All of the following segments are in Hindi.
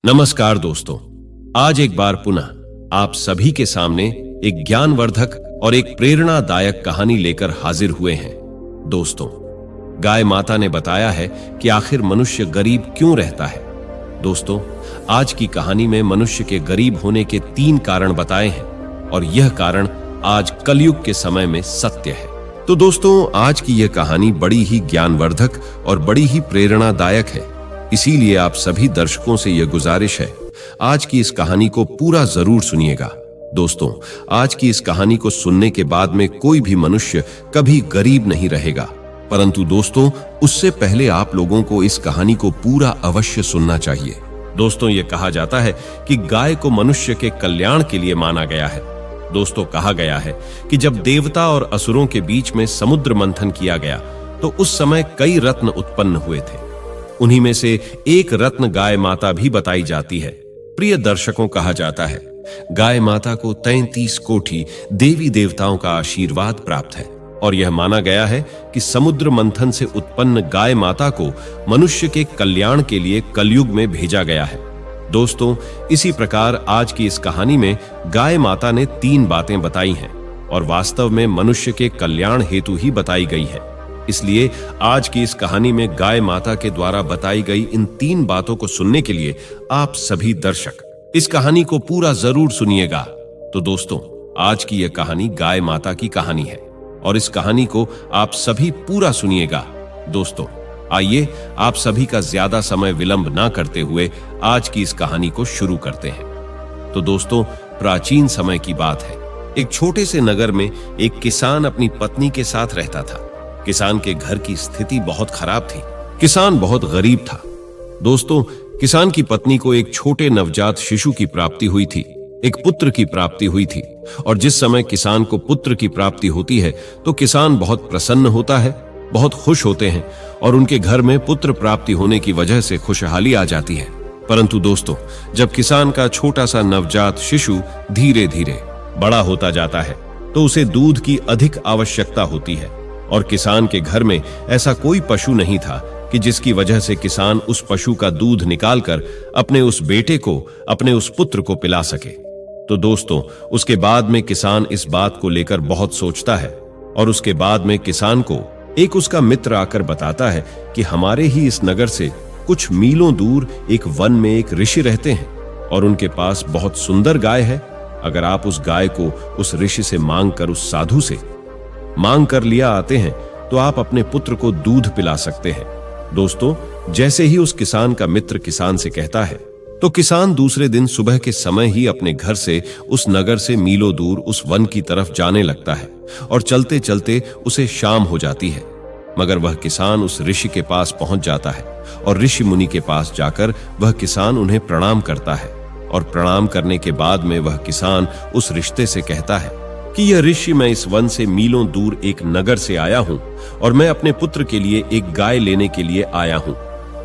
नमस्कार दोस्तों, आज एक बार पुनः आप सभी के सामने एक ज्ञानवर्धक और एक प्रेरणादायक कहानी लेकर हाजिर हुए हैं। दोस्तों, गाय माता ने बताया है कि आखिर मनुष्य गरीब क्यों रहता है। दोस्तों, आज की कहानी में मनुष्य के गरीब होने के 3 कारण बताए हैं और यह कारण आज कलयुग के समय में सत्य है। तो दोस्तों, आज की यह कहानी बड़ी ही ज्ञानवर्धक और बड़ी ही प्रेरणादायक है। इसीलिए आप सभी दर्शकों से यह गुजारिश है, आज की इस कहानी को पूरा जरूर सुनिएगा। दोस्तों, आज की इस कहानी को सुनने के बाद में कोई भी मनुष्य कभी गरीब नहीं रहेगा, परंतु दोस्तों, उससे पहले आप लोगों को इस कहानी को पूरा अवश्य सुनना चाहिए। दोस्तों, यह कहा जाता है कि गाय को मनुष्य के कल्याण के लिए माना गया है। दोस्तों, कहा गया है कि जब देवता और असुरों के बीच में समुद्र मंथन किया गया तो उस समय कई रत्न उत्पन्न हुए थे। उन्हीं में से एक रत्न गाय माता भी बताई जाती है। प्रिय दर्शकों, कहा जाता है गाय माता को 33 कोटि देवी देवताओं का आशीर्वाद प्राप्त है और यह माना गया है कि समुद्र मंथन से उत्पन्न गाय माता को मनुष्य के कल्याण के लिए कलयुग में भेजा गया है। दोस्तों, इसी प्रकार आज की इस कहानी में गाय माता ने 3 बातें बताई हैं और वास्तव में मनुष्य के कल्याण हेतु ही बताई गई है। इसलिए आज की इस कहानी में गाय माता के द्वारा बताई गई इन 3 बातों को सुनने के लिए आप सभी दर्शक इस कहानी को पूरा जरूर सुनिएगा। तो दोस्तों, आज की यह कहानी गाय माता की कहानी है और इस कहानी को आप सभी पूरा सुनिएगा। दोस्तों, आइए आप सभी का ज्यादा समय विलंब ना करते हुए आज की इस कहानी को शुरू करते हैं। तो दोस्तों, प्राचीन समय की बात है। एक छोटे से नगर में एक किसान अपनी पत्नी के साथ रहता था। किसान के घर की स्थिति बहुत खराब थी। किसान बहुत गरीब था। दोस्तों, किसान की पत्नी को एक छोटे नवजात शिशु की प्राप्ति हुई थी, एक पुत्र की प्राप्ति हुई थी। और जिस समय किसान को पुत्र की प्राप्ति होती है तो किसान बहुत प्रसन्न होता है, बहुत खुश होते हैं और उनके घर में पुत्र प्राप्ति होने की वजह से खुशहाली आ जाती है। परंतु दोस्तों, जब किसान का छोटा सा नवजात शिशु धीरे धीरे बड़ा होता जाता है तो उसे दूध की अधिक आवश्यकता होती है और किसान के घर में ऐसा कोई पशु नहीं था कि जिसकी वजह से किसान उस पशु का दूध निकालकर अपने उस बेटे को, अपने उस पुत्र को पिला सके। तो दोस्तों, उसके बाद में किसान इस बात को लेकर बहुत सोचता है और उसके बाद में किसान को एक उसका मित्र आकर बताता है कि हमारे ही इस नगर से कुछ मीलों दूर एक वन में एक ऋषि रहते हैं और उनके पास बहुत सुंदर गाय है। अगर आप उस गाय को उस ऋषि से मांग कर, उस साधु से मांग कर लिया आते हैं तो आप अपने पुत्र को दूध पिला सकते हैं। दोस्तों, जैसे ही उस किसान का मित्र किसान से कहता है तो किसान दूसरे दिन सुबह के समय ही अपने घर से उस नगर से मीलों दूर उस वन की तरफ जाने लगता है और चलते चलते उसे शाम हो जाती है। मगर वह किसान उस ऋषि के पास पहुंच जाता है और ऋषि मुनि के पास जाकर वह किसान उन्हें प्रणाम करता है और प्रणाम करने के बाद में वह किसान उस रिश्ते से कहता है कि यह ऋषि, मैं इस वन से मीलों दूर एक नगर से आया हूं और मैं अपने पुत्र के लिए एक गाय लेने के लिए आया हूं,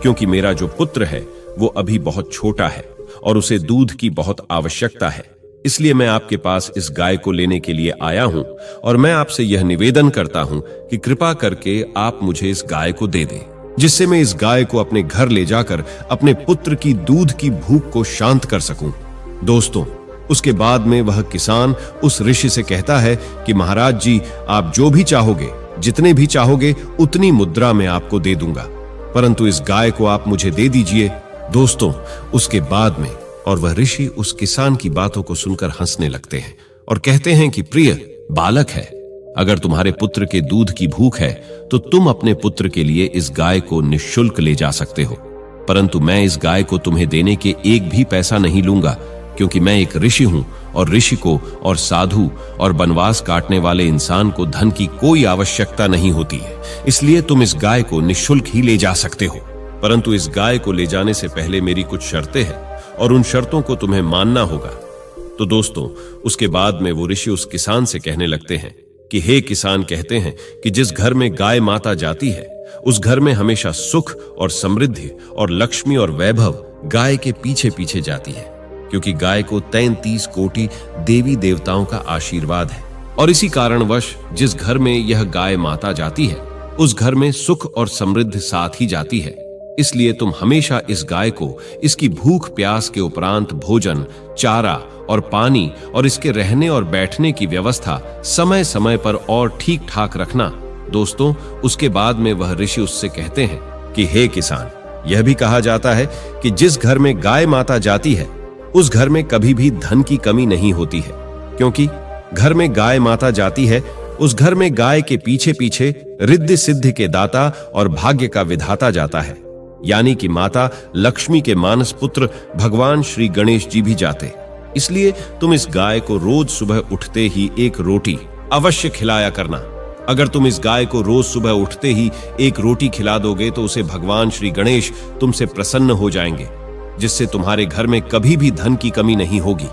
क्योंकि मेरा जो पुत्र है वो अभी बहुत छोटा है और उसे दूध की बहुत आवश्यकता है। इसलिए मैं आपके पास इस गाय को लेने के लिए आया हूं और मैं आपसे यह निवेदन करता हूं कि कृपा करके आप मुझे इस गाय को दे दें, जिससे मैं इस गाय को अपने घर ले जाकर अपने पुत्र की दूध की भूख को शांत कर सकूं। दोस्तों, उसके बाद में वह किसान उस ऋषि से कहता है कि महाराज जी, आप जो भी चाहोगे, जितने भी चाहोगे, उतनी मुद्रा में आपको दे दूंगा, परंतु इस गाय को आप मुझे दे दीजिए। दोस्तों, उसके बाद में और वह ऋषि उस किसान की बातों को सुनकर हंसने लगते हैं और कहते हैं कि प्रिय बालक है, अगर तुम्हारे पुत्र के दूध की भूख है तो तुम अपने पुत्र के लिए इस गाय को निःशुल्क ले जा सकते हो, परंतु मैं इस गाय को तुम्हें देने के एक भी पैसा नहीं लूंगा, क्योंकि मैं एक ऋषि हूं और ऋषि को और साधु और वनवास काटने वाले इंसान को धन की कोई आवश्यकता नहीं होती है। इसलिए तुम इस गाय को निःशुल्क ही ले जा सकते हो, परंतु इस गाय को ले जाने से पहले मेरी कुछ शर्तें हैं और उन शर्तों को तुम्हें मानना होगा। तो दोस्तों, उसके बाद में वो ऋषि उस किसान से कहने लगते हैं कि हे किसान, कहते हैं कि जिस घर में गाय माता जाती है उस घर में हमेशा सुख और समृद्धि और लक्ष्मी और वैभव गाय के पीछे पीछे जाती है, क्योंकि गाय को 33 कोटि देवी देवताओं का आशीर्वाद है और इसी कारणवश जिस घर में यह गाय माता जाती है उस घर में सुख और समृद्धि साथ ही जाती है। इसलिए तुम हमेशा इस गाय को इसकी भूख प्यास के उपरांत भोजन, चारा और पानी और इसके रहने और बैठने की व्यवस्था समय समय पर और ठीक ठाक रखना। दोस्तों, उसके बाद में वह ऋषि उससे कहते हैं कि हे किसान, यह भी कहा जाता है कि जिस घर में गाय माता जाती है उस घर में कभी भी धन की कमी नहीं होती है, क्योंकि घर में गाय माता जाती है उस घर में गाय के पीछे पीछे रिद्धि सिद्धि के दाता और भाग्य का विधाता जाता है, यानी कि माता लक्ष्मी के मानस पुत्र भगवान श्री गणेश जी भी जाते। इसलिए तुम इस गाय को रोज सुबह उठते ही एक रोटी अवश्य खिलाया करना। अगर तुम इस गाय को रोज सुबह उठते ही एक रोटी खिला दोगे तो उसे भगवान श्री गणेश तुमसे प्रसन्न हो जाएंगे, जिससे तुम्हारे घर में कभी भी धन की कमी नहीं होगी।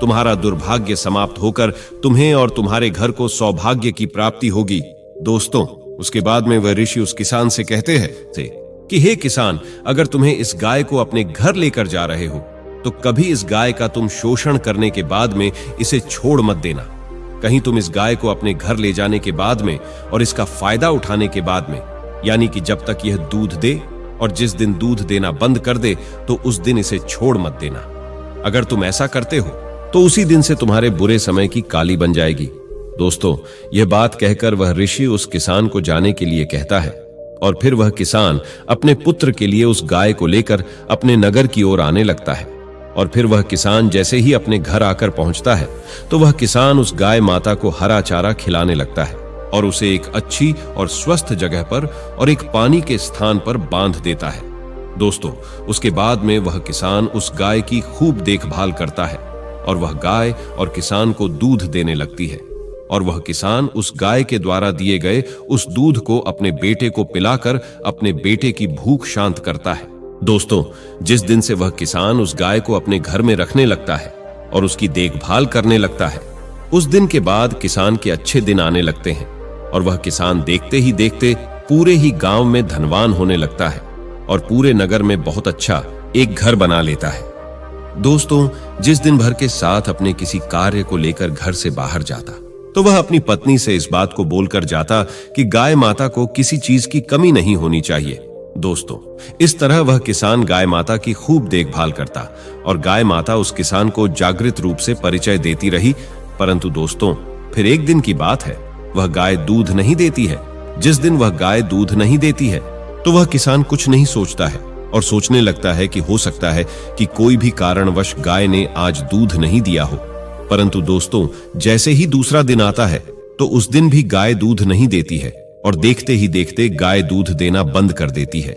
तुम्हारा दुर्भाग्य समाप्त होकर तुम्हें और तुम्हारे घर को सौभाग्य की प्राप्ति होगी। दोस्तों, उसके बाद में वह ऋषि उस किसान से कहते हैं कि हे किसान, अगर तुम्हें इस गाय को अपने घर लेकर जा रहे हो तो कभी इस गाय का तुम शोषण करने के बाद में इसे छोड़ मत देना। कहीं तुम इस गाय को अपने घर ले जाने के बाद में और इसका फायदा उठाने के बाद में, यानी कि जब तक यह दूध दे और जिस दिन दूध देना बंद कर दे तो उस दिन इसे छोड़ मत देना। अगर तुम ऐसा करते हो तो उसी दिन से तुम्हारे बुरे समय की काली बन जाएगी। दोस्तों, यह बात कहकर वह ऋषि उस किसान को जाने के लिए कहता है और फिर वह किसान अपने पुत्र के लिए उस गाय को लेकर अपने नगर की ओर आने लगता है। और फिर वह किसान जैसे ही अपने घर आकर पहुंचता है तो वह किसान उस गाय माता को हरा चारा खिलाने लगता है और उसे एक अच्छी और स्वस्थ जगह पर और एक पानी के स्थान पर बांध देता है। दोस्तों, उसके बाद में वह किसान उस गाय की खूब देखभाल करता है और वह गाय और किसान को दूध देने लगती है और वह किसान उस गाय के द्वारा दिए गए उस दूध को अपने बेटे को पिलाकर अपने बेटे की भूख शांत करता है। दोस्तों, जिस दिन से वह किसान उस गाय को अपने घर में रखने लगता है और उसकी देखभाल करने लगता है, उस दिन के बाद किसान के अच्छे दिन आने लगते हैं और वह किसान देखते ही देखते पूरे ही गांव में धनवान होने लगता है और पूरे नगर में बहुत अच्छा एक घर बना लेता है। दोस्तों, जिस दिन भर के साथ अपने किसी कार्य को लेकर घर से बाहर जाता तो वह अपनी पत्नी से इस बात को बोलकर जाता कि गाय माता को किसी चीज की कमी नहीं होनी चाहिए। दोस्तों, इस तरह वह किसान गाय माता की खूब देखभाल करता और गाय माता उस किसान को जागृत रूप से परिचय देती रही। परंतु दोस्तों, फिर एक दिन की बात है, वह गाय दूध नहीं देती है। जिस दिन वह गाय दूध नहीं देती है तो वह किसान कुछ नहीं सोचता है और सोचने लगता है कि हो सकता है कि कोई भी कारणवश गाय ने आज दूध नहीं दिया हो। परंतु दोस्तों, जैसे ही दूसरा दिन आता है तो उस दिन भी गाय दूध नहीं देती है और देखते ही देखते गाय दूध देना बंद कर देती है।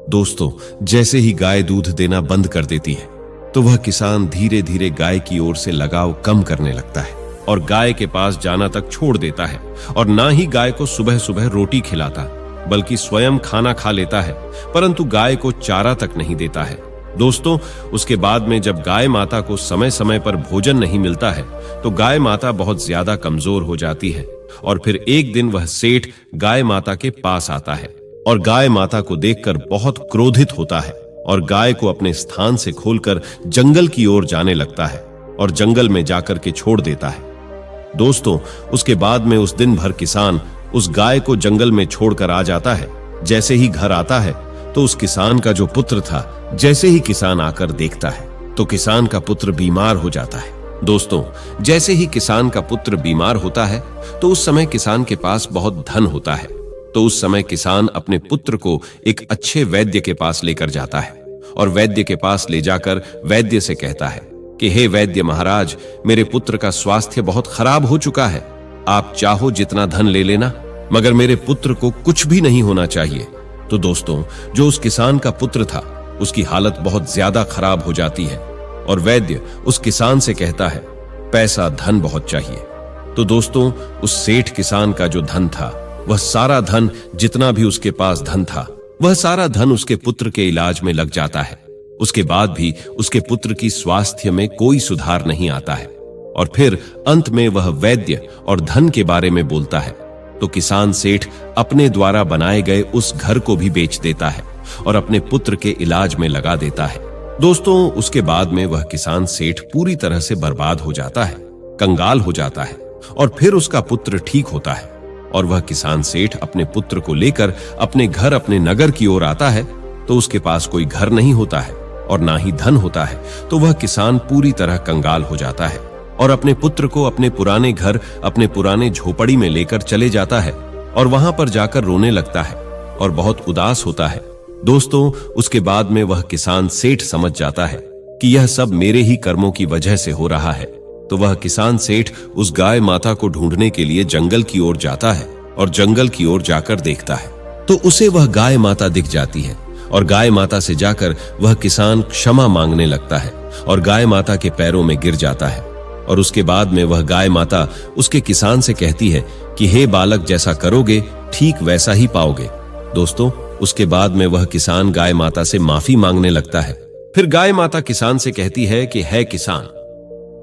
दोस्तों, जैसे ही गाय दूध देना बंद कर देती है तो वह किसान धीरे धीरे गाय की ओर से लगाव कम करने लगता है और गाय के पास जाना तक छोड़ देता है और ना ही गाय को सुबह सुबह रोटी खिलाता बल्कि स्वयं खाना खा लेता है, परंतु गाय को चारा तक नहीं देता है। दोस्तों, उसके बाद में जब गाय माता को समय समय पर भोजन नहीं मिलता है तो गाय माता बहुत ज्यादा कमजोर हो जाती है और फिर एक दिन वह सेठ गाय माता के पास आता है और गाय माता को देखकर बहुत क्रोधित होता है और गाय को अपने स्थान से खोलकर जंगल की ओर जाने लगता है और जंगल में जाकर के छोड़ देता है। दोस्तों, उसके बाद में उस दिन भर किसान उस गाय को जंगल में छोड़कर आ जाता है। जैसे ही घर आता है तो उस किसान का जो पुत्र था, जैसे ही किसान आकर देखता है तो किसान का पुत्र बीमार हो जाता है। दोस्तों, जैसे ही किसान का पुत्र बीमार होता है तो उस समय किसान के पास बहुत धन होता है। तो उस समय किसान अपने पुत्र को एक अच्छे वैद्य के पास लेकर जाता है और वैद्य के पास ले जाकर वैद्य से कहता है कि हे वैद्य महाराज, मेरे पुत्र का स्वास्थ्य बहुत खराब हो चुका है। आप चाहो जितना धन ले लेना, मगर मेरे पुत्र को कुछ भी नहीं होना चाहिए। तो दोस्तों, जो उस किसान का पुत्र था उसकी हालत बहुत ज्यादा खराब हो जाती है और वैद्य उस किसान से कहता है पैसा धन बहुत चाहिए। तो दोस्तों, उस सेठ किसान का जो धन था, वह सारा धन, जितना भी उसके पास धन था, वह सारा धन उसके पुत्र के इलाज में लग जाता है। उसके बाद भी उसके पुत्र की स्वास्थ्य में कोई सुधार नहीं आता है और फिर अंत में वह वैद्य और धन के बारे में बोलता है तो किसान सेठ अपने द्वारा बनाए गए उस घर को भी बेच देता है और अपने पुत्र के इलाज में लगा देता है। दोस्तों, उसके बाद में वह किसान सेठ पूरी तरह से बर्बाद हो जाता है, कंगाल हो जाता है और फिर उसका पुत्र ठीक होता है और वह किसान सेठ अपने पुत्र को लेकर अपने घर, अपने नगर की ओर आता है तो उसके पास कोई घर नहीं होता है और ना ही धन होता है, तो वह किसान पूरी तरह कंगाल हो जाता है और अपने पुत्र को अपने पुराने घर, अपने पुराने झोपड़ी में लेकर चले जाता है और वहां पर जाकर रोने लगता है और बहुत उदास होता है। दोस्तों, उसके बाद में वह किसान सेठ समझ जाता है कि यह सब मेरे ही कर्मों की वजह से हो रहा है। तो वह किसान सेठ उस गाय माता को ढूंढने के लिए जंगल की ओर जाता है और जंगल की ओर जाकर देखता है तो उसे वह गाय माता दिख जाती है और गाय माता से जाकर वह किसान क्षमा मांगने लगता है और गाय माता के पैरों में गिर जाता है। और उसके बाद में वह गाय माता उसके किसान से कहती है कि हे बालक, जैसा करोगे ठीक वैसा ही पाओगे। दोस्तों, उसके बाद में वह किसान गाय माता से माफी मांगने लगता है। फिर गाय माता किसान से कहती है कि है किसान,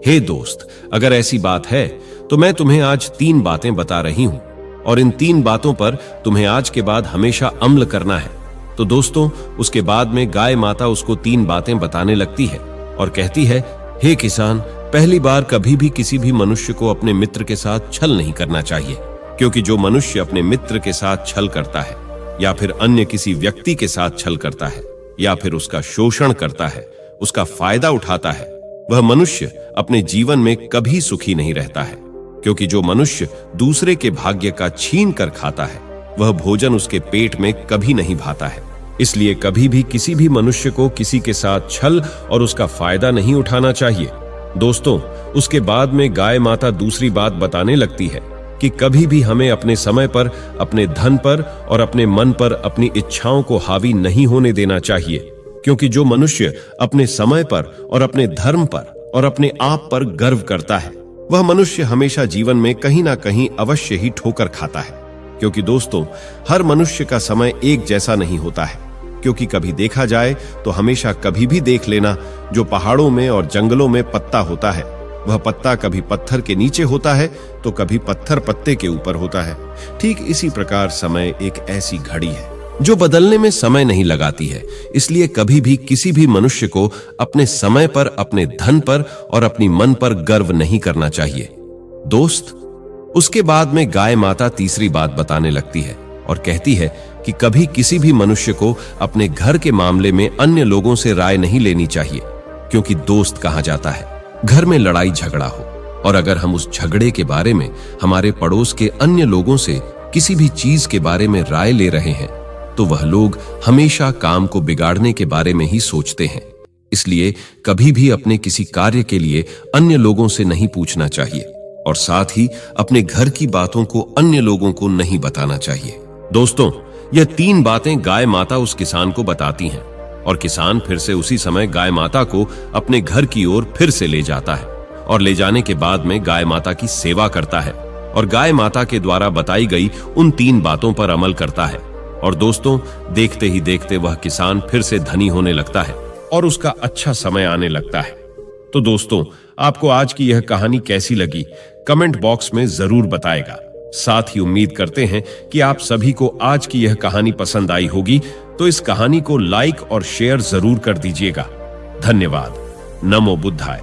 हे दोस्त, अगर ऐसी बात है तो मैं तुम्हें आज 3 बातें बता रही हूं और इन 3 बातों पर तुम्हें आज के बाद हमेशा अमल करना है। तो दोस्तों, उसके बाद में गाय माता उसको 3 बातें बताने लगती है और कहती है, हे किसान, पहली बार कभी भी किसी भी मनुष्य को अपने मित्र के साथ छल नहीं करना चाहिए, क्योंकि जो मनुष्य अपने मित्र के साथ छल करता है या फिर अन्य किसी व्यक्ति के साथ छल करता है या फिर उसका शोषण करता है, उसका फायदा उठाता है, वह मनुष्य अपने जीवन में कभी सुखी नहीं रहता है। क्योंकि जो मनुष्य दूसरे के भाग्य का छीन कर खाता है, वह भोजन उसके पेट में कभी नहीं भाता है। इसलिए कभी भी किसी भी मनुष्य को किसी के साथ छल और उसका फायदा नहीं उठाना चाहिए। दोस्तों, उसके बाद में गाय माता दूसरी बात बताने लगती है कि कभी भी हमें अपने समय पर, अपने धन पर और अपने मन पर अपनी इच्छाओं को हावी नहीं होने देना चाहिए। क्योंकि जो मनुष्य अपने समय पर और अपने धर्म पर और अपने आप पर गर्व करता है, वह मनुष्य हमेशा जीवन में कहीं ना कहीं अवश्य ही ठोकर खाता है। क्योंकि दोस्तों, हर मनुष्य का समय एक जैसा नहीं होता है। क्योंकि कभी देखा जाए तो हमेशा कभी भी देख लेना, जो पहाड़ों में और जंगलों में पत्ता होता है, वह पत्ता कभी पत्थर के नीचे होता है तो कभी पत्थर पत्ते के ऊपर होता है। ठीक इसी प्रकार समय एक ऐसी घड़ी है जो बदलने में समय नहीं लगाती है। इसलिए कभी भी किसी भी मनुष्य को अपने समय पर, अपने धन पर और अपनी मन पर गर्व नहीं करना चाहिए। दोस्त, उसके बाद में गाय माता तीसरी बात बताने लगती है और कहती है कि कभी किसी भी मनुष्य को अपने घर के मामले में अन्य लोगों से राय नहीं लेनी चाहिए। क्योंकि दोस्त कहा जाता है, घर में लड़ाई झगड़ा हो और अगर हम उस झगड़े के बारे में हमारे पड़ोस के अन्य लोगों से किसी भी चीज के बारे में राय ले रहे हैं, तो वह लोग हमेशा काम को बिगाड़ने के बारे में ही सोचते हैं। इसलिए कभी भी अपने किसी कार्य के लिए अन्य लोगों से नहीं पूछना चाहिए और साथ ही अपने घर की बातों को अन्य लोगों को नहीं बताना चाहिए। दोस्तों, यह 3 बातें गाय माता उस किसान को बताती हैं और किसान फिर से उसी समय गाय माता को अपने घर की ओर फिर से ले जाता है और ले जाने के बाद में गाय माता की सेवा करता है और गाय माता के द्वारा बताई गई उन 3 बातों पर अमल करता है। और दोस्तों, देखते ही देखते वह किसान फिर से धनी होने लगता है और उसका अच्छा समय आने लगता है। तो दोस्तों, आपको आज की यह कहानी कैसी लगी, कमेंट बॉक्स में जरूर बताएगा। साथ ही उम्मीद करते हैं कि आप सभी को आज की यह कहानी पसंद आई होगी, तो इस कहानी को लाइक और शेयर जरूर कर दीजिएगा। धन्यवाद। नमो बुद्धाय।